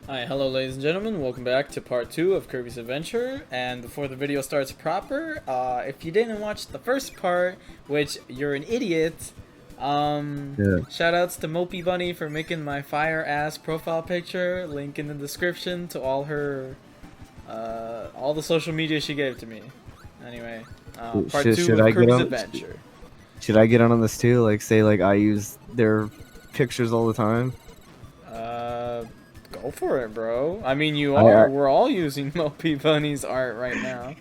Hi, hello ladies and gentlemen, welcome back to part 2 of Kirby's Adventure, and before the video starts proper, if you didn't watch the first part, which you're an idiot, Yeah. shoutouts to Mopey Bunny for making my fire-ass profile picture, link in the description to all her, all the social media she gave to me. Anyway, part 2 Should of I get Kirby's on? Adventure. Should I get on this too? Like, say, like I use their pictures all the time. Go for it, bro. I mean, you I, are. I We're all using Mopey Bunny's art right now.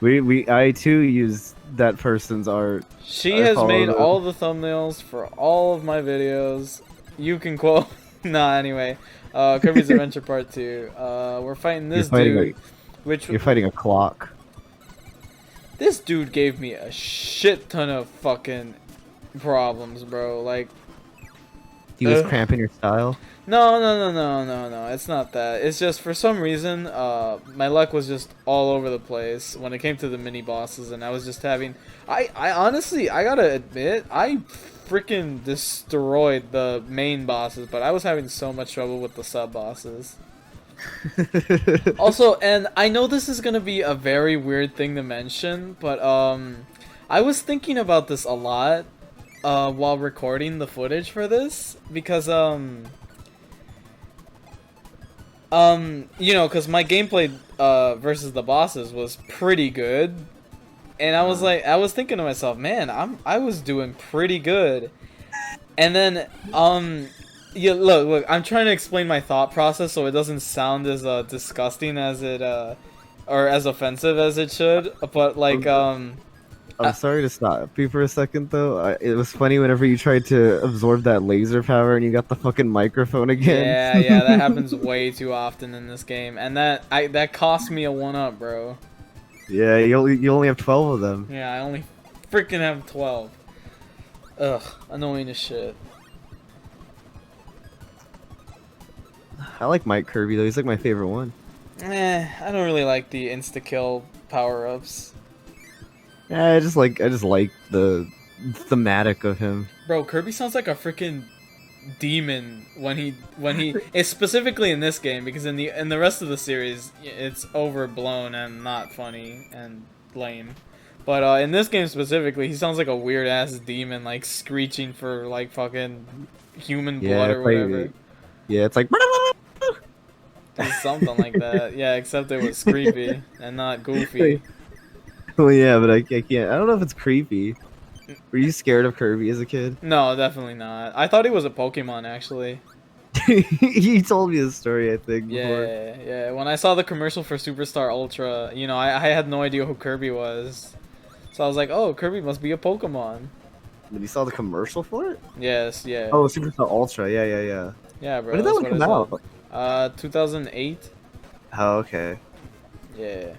I too use that person's art. She I has made follow all them. the thumbnails for all of my videos. You can quote. Nah, anyway. Kirby's Adventure Part 2. We're fighting this dude. You're fighting a clock. This dude gave me a shit ton of fucking problems, bro. Like. He was cramping your style. No. It's not that. It's just for some reason, my luck was just all over the place when it came to the mini bosses, and I was just having. I honestly, I gotta admit, I freaking destroyed the main bosses, but I was having so much trouble with the sub bosses. Also, and I know this is gonna be a very weird thing to mention, but I was thinking about this a lot while recording the footage for this because you know, because my gameplay versus the bosses was pretty good, and I was like, I was thinking to myself, man, I was doing pretty good, and then yeah, look, I'm trying to explain my thought process so it doesn't sound as disgusting as it or as offensive as it should, but like I'm sorry to stop you for a second though. It was funny whenever you tried to absorb that laser power and you got the fucking microphone again. yeah, that happens way too often in this game, and that cost me a 1-up, bro. Yeah, you only have 12 of them. Yeah, I only freaking have 12. Ugh, annoying as shit. I like Mike Kirby though. He's like my favorite one. I don't really like the insta-kill power-ups. Yeah, I just like the thematic of him. Bro, Kirby sounds like a freaking demon when he it's specifically in this game, because in the rest of the series it's overblown and not funny and lame. But in this game specifically, he sounds like a weird ass demon, like screeching for like fucking human blood or whatever. Yeah, it's like It's something like that. Yeah, except it was creepy and not goofy. well, yeah, but I can't. I don't know if it's creepy. Were you scared of Kirby as a kid? No, definitely not. I thought he was a Pokemon, actually. You told me this story, I think. Before. Yeah. When I saw the commercial for Superstar Ultra, you know, I had no idea who Kirby was. So I was like, oh, Kirby must be a Pokemon. When you saw the commercial for it? Yes, yeah. Oh, Superstar Ultra. Yeah. Yeah, bro. When did that one come out? 2008. Oh, okay. Yeah.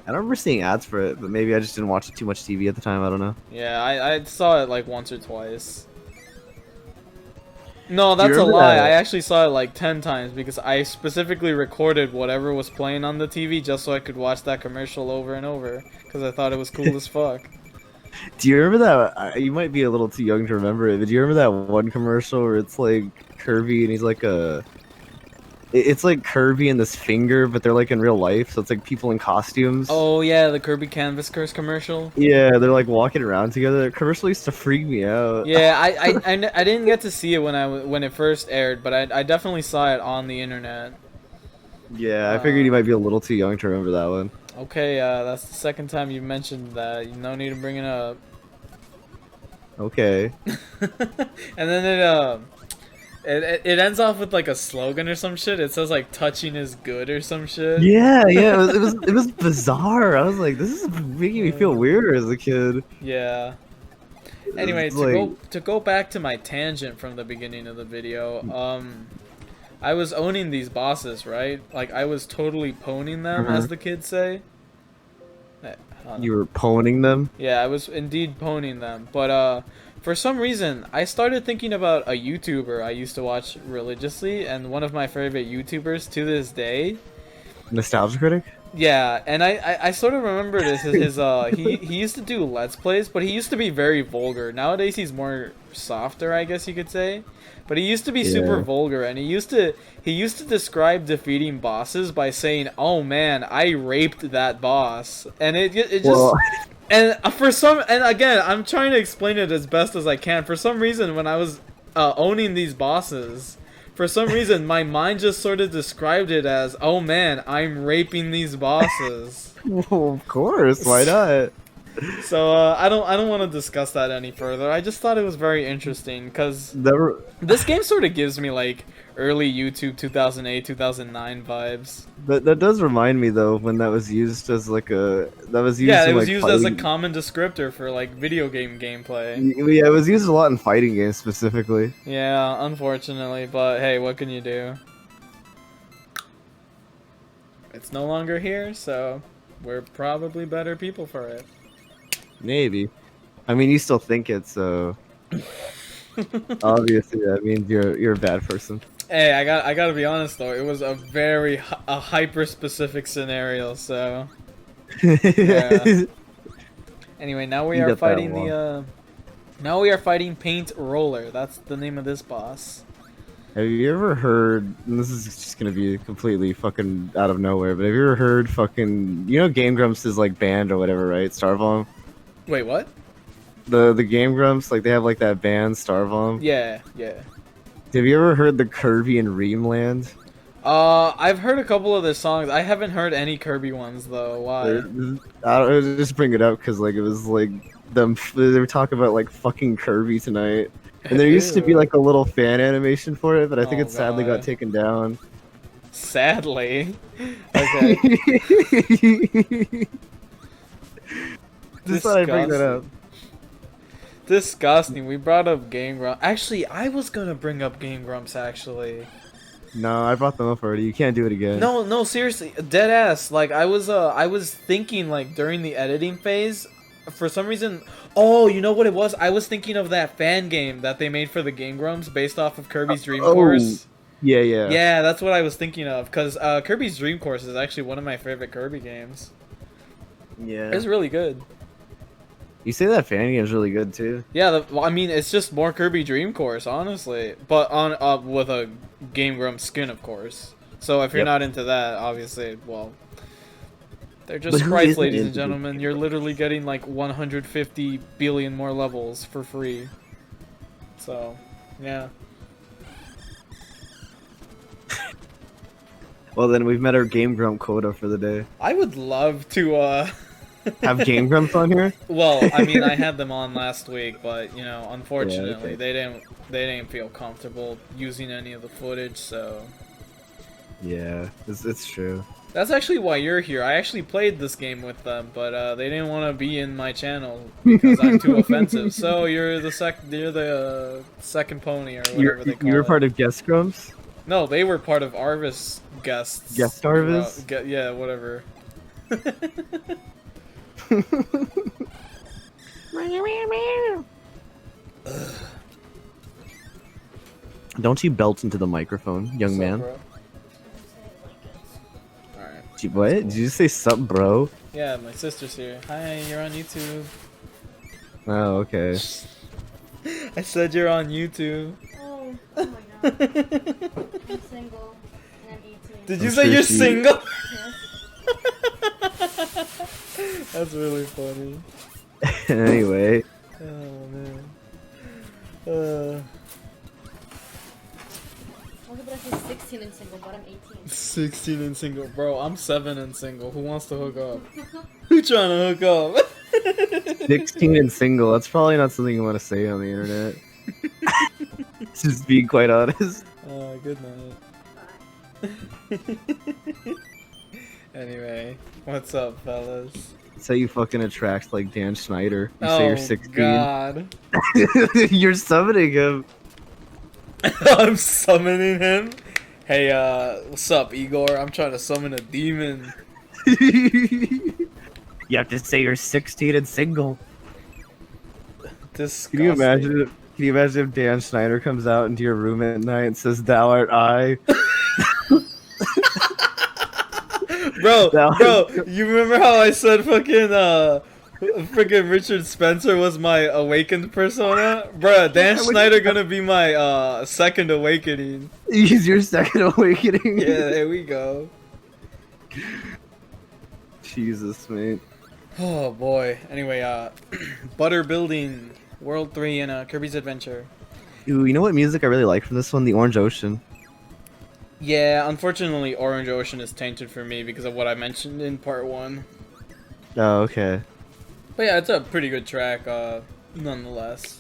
I don't remember seeing ads for it, but maybe I just didn't watch too much TV at the time. I don't know. Yeah, I saw it like once or twice. No, that's a remember lie. that- I actually saw it like 10 times because I specifically recorded whatever was playing on the TV just so I could watch that commercial over and over because I thought it was cool as fuck. Do you remember that? You might be a little too young to remember it, but do you remember that one commercial where it's like Kirby and he's like a... It's like Kirby and this finger, but they're like in real life, so it's like people in costumes. Oh yeah, the Kirby Canvas Curse commercial. Yeah, they're like walking around together. The commercial used to freak me out. Yeah, I didn't get to see it when it first aired, but I definitely saw it on the internet. Yeah, I figured you might be a little too young to remember that one. Okay, that's the second time you mentioned that. No need to bring it up. Okay. And then it ends off with like a slogan or some shit. It says like "touching is good" or some shit. Yeah, it was bizarre. I was like, this is making me feel weirder as a kid. Yeah. Anyway, to go back to my tangent from the beginning of the video, I was owning these bosses, right? Like I was totally pwning them, as the kids say. You were pwning them? Yeah, I was indeed pwning them, but for some reason, I started thinking about a YouTuber I used to watch religiously, and one of my favorite YouTubers to this day. Nostalgia Critic? Yeah, and I sort of remember this his he used to do Let's Plays, but he used to be very vulgar. Nowadays he's more softer, I guess you could say. But he used to be super Yeah. vulgar, and he used to describe defeating bosses by saying, "Oh man, I raped that boss," and it just Well, and for some and again I'm trying to explain it as best as I can. For some reason, when I was owning these bosses. For some reason, my mind just sort of described it as, "Oh man, I'm raping these bosses." well, of course, why not? So I don't want to discuss that any further. I just thought it was very interesting because Never. this game sort of gives me like early YouTube 2008 2009 vibes. That does remind me though when that was used as like a that was used. Yeah, it in, was like, used as a fighting- common descriptor for like video game gameplay. Yeah, it was used a lot in fighting games specifically. Yeah, unfortunately, but hey, what can you do? It's no longer here, so we're probably better people for it. Maybe. I mean, you still think it, so obviously that means you're a bad person. Hey, I gotta be honest though. It was a very a hyper specific scenario. So Yeah. anyway, now we You are got that fighting one. now we are fighting Paint Roller. That's the name of this boss. Have you ever heard? And this is just gonna be completely fucking out of nowhere, but have you ever heard fucking? You know, Game Grumps is like band or whatever, right? Starvom. Wait, what? The Game Grumps, like they have like that band Starvom. Yeah, yeah. Have you ever heard the Kirby and Reamland? I've heard a couple of their songs. I haven't heard any Kirby ones though. Why? I don't just bring it up because like it was like them. They were talking about like fucking Kirby tonight, and there used to be Ew. like a little fan animation for it, but I think Oh, it sadly God. got taken down. Sadly. Okay. Just thought I'd bring that up. Disgusting. We brought up Game Grumps. Actually, I was gonna bring up Game Grumps. Actually, No, I brought them up already. You can't do it again. no, seriously, dead ass. Like I was thinking like during the editing phase, for some reason. Oh, you know what it was? I was thinking of that fan game that they made for the Game Grumps based off of Kirby's Dream Course. Yeah, yeah. Yeah, that's what I was thinking of. Cause Kirby's Dream Course is actually one of my favorite Kirby games. Yeah. It's really good. You say that fan game is really good too. Yeah, well, I mean, it's just more Kirby Dream Course, honestly, but on with a Game Grumps skin, of course. So if you're Yep. not into that, obviously, well, they're just But who sprites, isn't ladies and into gentlemen. You're literally getting like 150 billion more levels for free. So, yeah. Well, then we've met our Game Grump quota for the day. I would love to Have Game Grumps on here? Well, I mean, I had them on last week, but you know, unfortunately, okay. they didn't feel comfortable using any of the footage, so Yeah, it's true. that's actually why you're here. I actually played this game with them, but they didn't want to be in my channel because I'm too offensive. So you're the second pony or whatever they call You were it. part of Guest Grumps? No, they were part of Arvis guests. Guest Arvis? Yeah, whatever. Don't you belt into the microphone, young So, man? bro. Alright. What? Did you just say sup, bro? Yeah, my sister's here. Hi, you're on YouTube. Oh, okay. I said you're on YouTube. Oh my god. I'm single and I'm 18. Did you I'm say sure you're she- single? Yes. That's really funny. Anyway, Oh man. Okay, but I say 16 and single, but I'm 18. 16 and single, bro. I'm 7 and single. Who wants to hook up? Who trying to hook up? 16 and single. That's probably not something you want to say on the internet. Just being quite honest. Good night. Anyway, what's up, fellas? That's how you fucking attract like Dan Schneider. You say Oh you're 16. God. You're summoning him. I'm summoning him. Hey, what's up, Igor? I'm trying to summon a demon. You have to say you're 16 and single. Disgusting. Can you imagine? Can you imagine if Dan Schneider comes out into your room at night and says, "Thou art I"? Bro, That bro, was- you remember how I said freaking Richard Spencer was my awakened persona? Bruh, Dan I wish- Schneider gonna be my second awakening. He's your second awakening. Yeah, there we go. Jesus, mate. Oh boy. Anyway, Butter Building World 3 in Kirby's Adventure. Ooh, you know what music I really like from this one? The Orange Ocean. Yeah, unfortunately Orange Ocean is tainted for me because of what I mentioned in part 1. Oh, okay. But yeah, it's a pretty good track, nonetheless.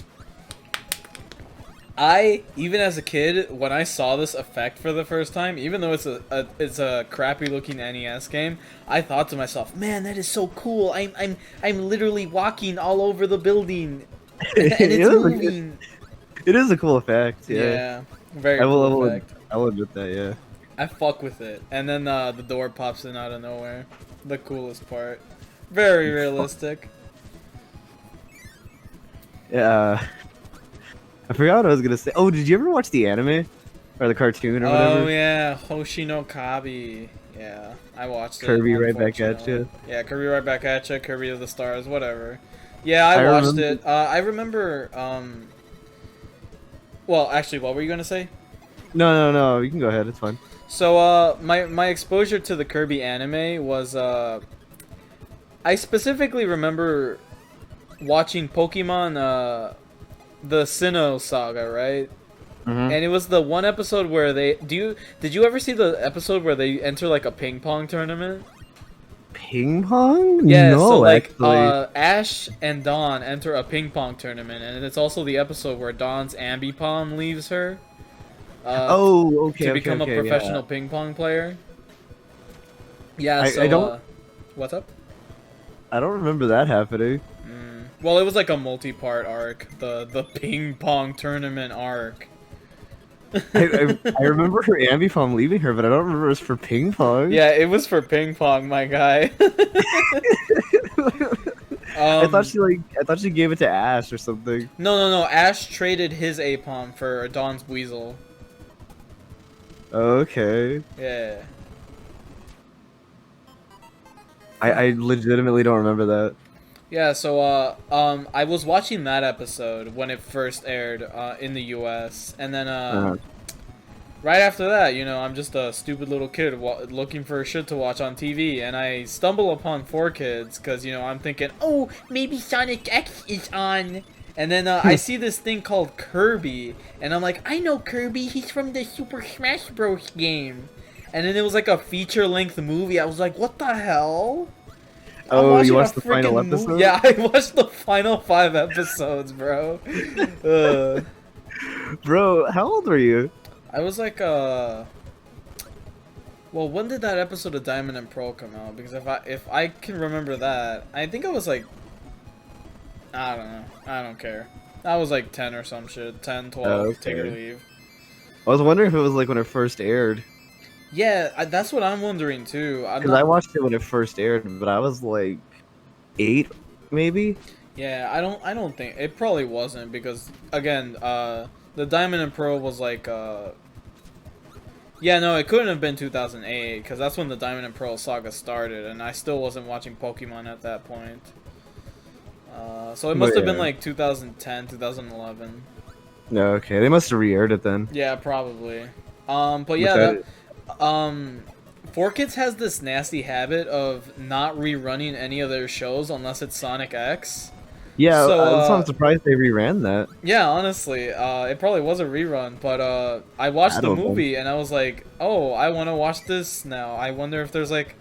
I, even as a kid, when I saw this effect for the first time, even though it's a crappy looking NES game, I thought to myself, man, that is so cool. I'm literally walking all over the building and it's moving. It is a cool effect, yeah. Yeah, very I will, cool I will, effect. I will admit that, yeah. I fuck with it. And then the door pops in out of nowhere. The coolest part. Very realistic. Yeah. I forgot what I was gonna say. Oh, did you ever watch the anime? Or the cartoon or whatever? Oh yeah, Hoshi no Kabi. Yeah, I watched it. Kirby Right Back at unfortunately. Ya. Yeah, Kirby Right Back at Ya, Kirby of the Stars, whatever. Yeah, I I watched remember- it. I remember, well, actually, what were you gonna say? No, you can go ahead, it's fine. So, my exposure to the Kirby anime was, I specifically remember watching Pokemon, the Sinnoh Saga, right? Mhm. And it was the one episode where did you ever see the episode where they enter like a ping pong tournament? Ping pong? Yeah, no, so like actually. Ash and Dawn enter a ping pong tournament, and it's also the episode where Dawn's Ambipom leaves her. Oh, okay, To okay, become okay, a professional yeah. ping pong player. Yeah, I so don't- what's up? I don't remember that happening. Well, it was like a multi-part arc, the ping pong tournament arc. I remember her Ambipom leaving her, but I don't remember it was for ping pong. Yeah, it was for ping pong, my guy. I thought she gave it to Ash or something. No. Ash traded his Apom for Dawn's Weasel. Okay. Yeah. I legitimately don't remember that. Yeah, so, I was watching that episode when it first aired, in the US, and then, right after that, you know, I'm just a stupid little kid looking for shit to watch on TV, and I stumble upon 4Kids, because, you know, I'm thinking, oh, maybe Sonic X is on, and then, I see this thing called Kirby, and I'm like, I know Kirby, he's from the Super Smash Bros. Game, and then it was like a feature-length movie. I was like, what the hell? Oh, you watching watched a the final freaking episode? Yeah, I watched the final 5 episodes, bro. Bro, how old were you? I was like, well, when did that episode of Diamond and Pearl come out? Because if I can remember that, I think I was like, I don't know. I don't care. I was like 10 or some shit. 10, 12, Oh, okay. take or leave. I was wondering if it was like when it first aired. Yeah, that's what I'm wondering too. Because I watched it when it first aired, but I was like 8, maybe? Yeah, I don't think it probably wasn't because again, the Diamond and Pearl was like yeah, no, it couldn't have been 2008 because that's when the Diamond and Pearl saga started, and I still wasn't watching Pokemon at that point. So it must have been like 2010, 2011. No, okay. They must have re-aired it then. Yeah, probably. But yeah, 4Kids has this nasty habit of not rerunning any of their shows unless it's Sonic X. Yeah, So, that's why I'm surprised they reran that. Yeah, honestly, it probably was a rerun, but I watched the movie and I was like, oh, I want to watch this now. I wonder if there's like,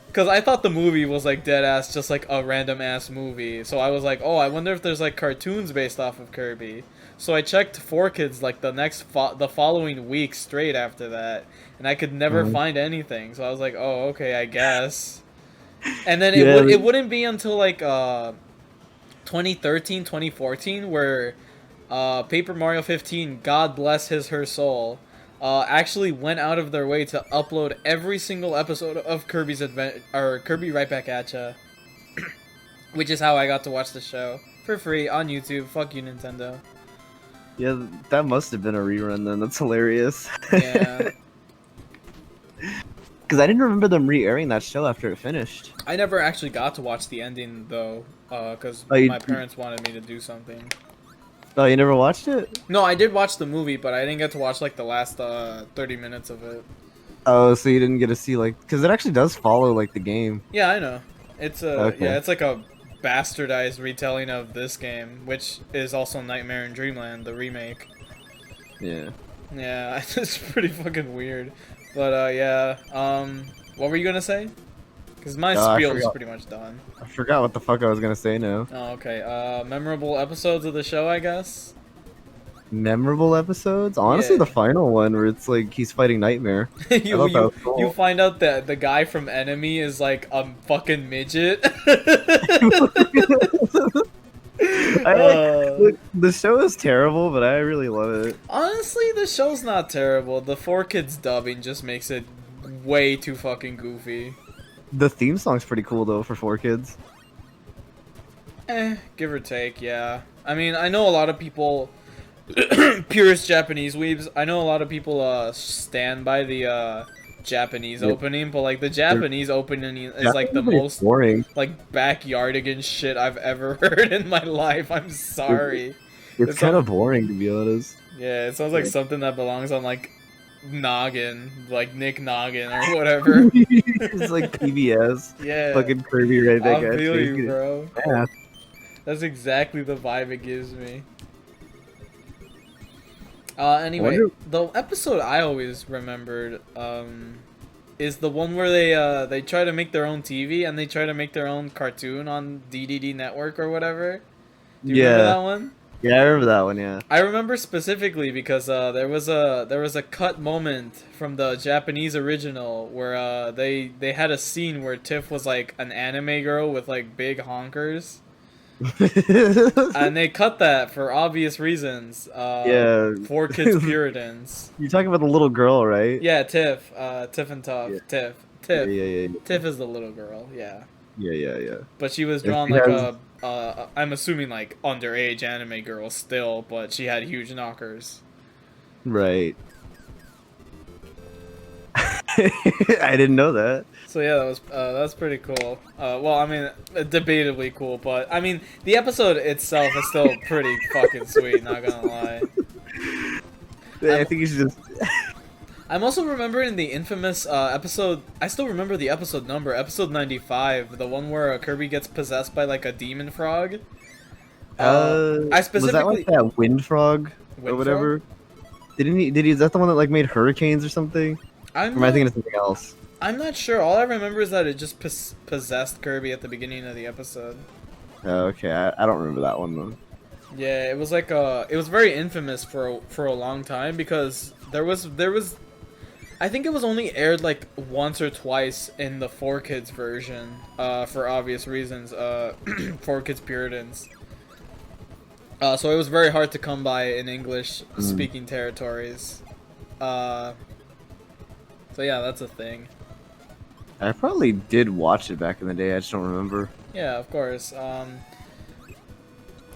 because I thought the movie was like dead ass, just like a random ass movie. So I was like, oh, I wonder if there's like cartoons based off of Kirby. So I checked 4Kids like the following week straight after that, and I could never find anything. So I was like, oh, okay, I guess. And then it wouldn't be until like 2013, 2014 where Paper Mario 15, God bless her soul, actually went out of their way to upload every single episode of Kirby's Kirby Right Back at Ya, which is how I got to watch the show for free on YouTube. Fuck you, Nintendo. Yeah, that must have been a rerun then. That's hilarious. Yeah. Because I didn't remember them re-airing that show after it finished. I never actually got to watch the ending though, because Oh, my parents wanted me to do something. Oh, you never watched it? No, I did watch the movie, but I didn't get to watch like the last 30 minutes of it. Oh, so you didn't get to see like, because it actually does follow like the game. Yeah, I know. It's Okay. yeah, it's like a bastardized retelling of this game, which is also Nightmare in Dreamland, the remake. Yeah. Yeah, it's pretty fucking weird. But yeah, what were you gonna say? Because my I spiel is forgot. pretty much done. I forgot what the fuck I was gonna say now. Oh, okay. Memorable episodes of the show, I guess. Memorable episodes? Honestly, Yeah. the final one where it's like he's fighting Nightmare. I thought that was cool. You find out that the guy from Enemy is like a fucking midget. Look, the show is terrible, but I really love it. Honestly, the show's not terrible. The 4Kids dubbing just makes it way too fucking goofy. The theme song's pretty cool though for 4Kids. Give or take, yeah. I mean, I know a lot of people, purest Japanese weebs, I know a lot of people stand by the Japanese opening, but like the Japanese opening is like the most boring. like backyardigan shit I've ever heard in my life. I'm sorry. It's kind of boring to be honest. Yeah, it sounds like something that belongs on like Noggin, like Nick Noggin or whatever. It's like PBS. Yeah. Fucking Kirby right there. I feel you, bro. Yeah. That's exactly the vibe it gives me. Anyway, the episode I always remembered is the one where they try to make their own TV and they try to make their own cartoon on DDD Network or whatever. Do you remember that one? Yeah, I remember that one. Yeah. I remember specifically because there was a cut moment from the Japanese original where they had a scene where Tiff was like an anime girl with like big honkers. And they cut that for obvious reasons. Yeah. 4Kids Puritans. You're talking about the little girl, right? Yeah, Tiff. Tiff and Tuff. Yeah. Tiff. Yeah. Tiff is the little girl, yeah. Yeah. But she was drawn like I'm assuming like underage anime girl still, but she had huge knockers. Right. I didn't know that. So yeah, that was pretty cool. Well, I mean, debatably cool, but I mean, the episode itself is still pretty fucking sweet. Not gonna lie. I think you should just. I'm also remembering the infamous episode. I still remember the episode number, episode 95, the one where Kirby gets possessed by like a demon frog. I specifically was that like that wind frog or whatever? Didn't he? Did he? Is that the one that like made hurricanes or something? Or am I thinking of something else? I'm not sure. All I remember is that it just possessed Kirby at the beginning of the episode. Oh, okay. I don't remember that one though. Yeah, it was like it was very infamous for a long time because there was I think it was only aired like once or twice in the 4Kids version for obvious reasons. 4Kids Puritans. So it was very hard to come by in English speaking territories. So yeah, that's a thing. I probably did watch it back in the day. I just don't remember. Yeah, of course. I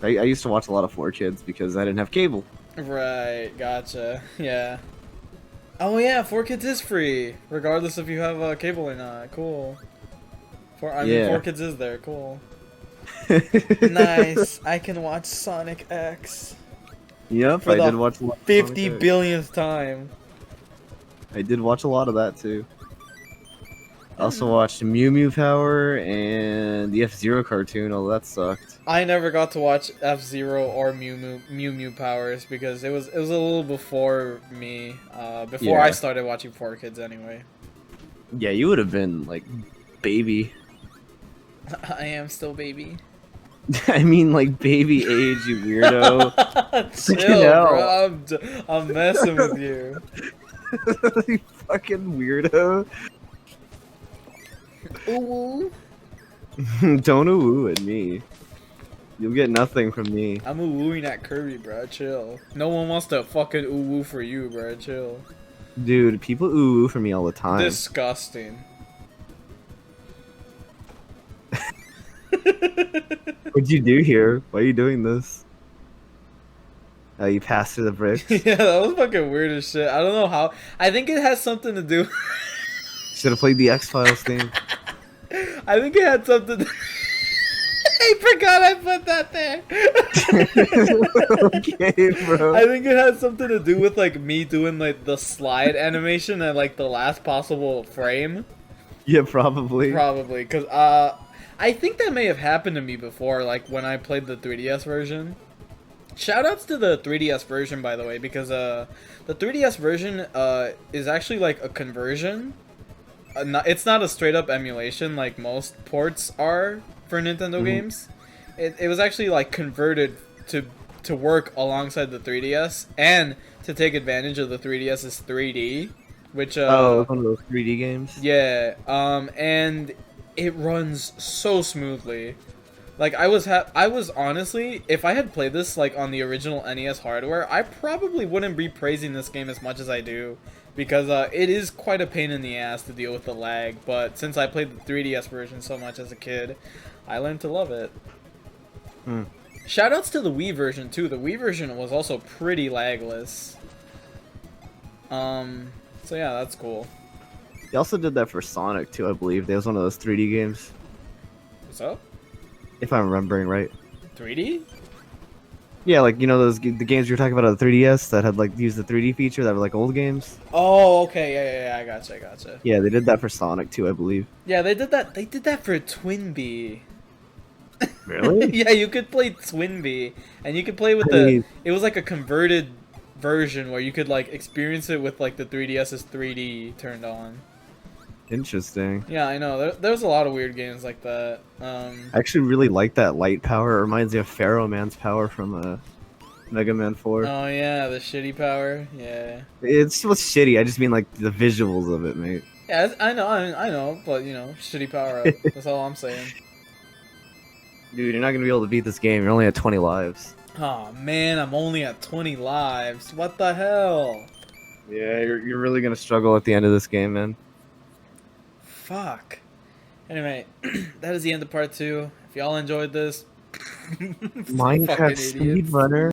used to watch a lot of 4Kids because I didn't have cable. Right, gotcha. Yeah. Oh yeah, 4Kids is free, regardless if you have cable or not. Cool. I mean, 4Kids is there. Cool. Nice. I can watch Sonic X. Yep, I did watch a lot. 50 billionth time. I did watch a lot of that too. I also watched Mew Mew Power and the F-Zero cartoon, although that sucked. I never got to watch F-Zero or Mew Mew Powers because it was a little before me. Before I started watching 4Kids anyway. Yeah, you would have been like baby. I am still baby. I mean, like baby age, you weirdo. Chill, bro. I'm messing with you. You fucking weirdo. Ooh. Don't ooh at me. You'll get nothing from me. I'm ooh-wooing at Kirby, bro. Chill. No one wants to fucking ooh-woo for you, bro. Chill. Dude, people ooh for me all the time. Disgusting. What'd you do here? Why are you doing this? Oh, you passed through the bricks? Yeah, that was fucking weird as shit. I don't know how. I think it has something to do. Should have played the X-Files theme. I think it had something. I forgot I put that there. Okay, bro. I think it had something to do with like me doing like the slide animation at like the last possible frame. Yeah, probably. Probably, because I think that may have happened to me before, like when I played the 3DS version. Shoutouts to the 3DS version, by the way, because the 3DS version is actually like a conversion. It's not a straight up emulation like most ports are for Nintendo games. It was actually like converted to work alongside the 3DS and to take advantage of the 3DS's 3D, which one of those 3D games. yeah, and it runs so smoothly. Like I was honestly, if I had played this like on the original NES hardware, I probably wouldn't be praising this game as much as I do, because it is quite a pain in the ass to deal with the lag. But since I played the 3DS version so much as a kid, I learned to love it. Shoutouts to the Wii version too. The Wii version was also pretty lagless. So yeah, that's cool. They also did that for Sonic too, I believe. That was one of those 3D games, What's up? if I'm remembering right. 3D? Yeah, like you know the games you were talking about on the 3DS that had like used the 3D feature that were like old games. Oh, okay, yeah, I gotcha. Yeah, they did that for Sonic too, I believe. Yeah, they did that. They did that for Twinbee. Really? Yeah, you could play Twinbee, and you could play with it was like a converted version where you could like experience it with like the 3DS's 3D turned on. Interesting. Yeah, I know. There's a lot of weird games like that. I actually really like that light power. It reminds me of Pharaoh Man's power from Mega Man 4. Oh yeah, the shitty power. Yeah. It's shitty. I just mean like the visuals of it, mate. Yeah, I know, but you know, shitty power up. That's all I'm saying. Dude, you're not gonna be able to beat this game. You're only at 20 lives. Oh man, I'm only at 20 lives. What the hell? Yeah, you're really gonna struggle at the end of this game, man. Fuck. Anyway, that is the end of part 2. If y'all enjoyed this, Minecraft fucking idiots. speedrunner.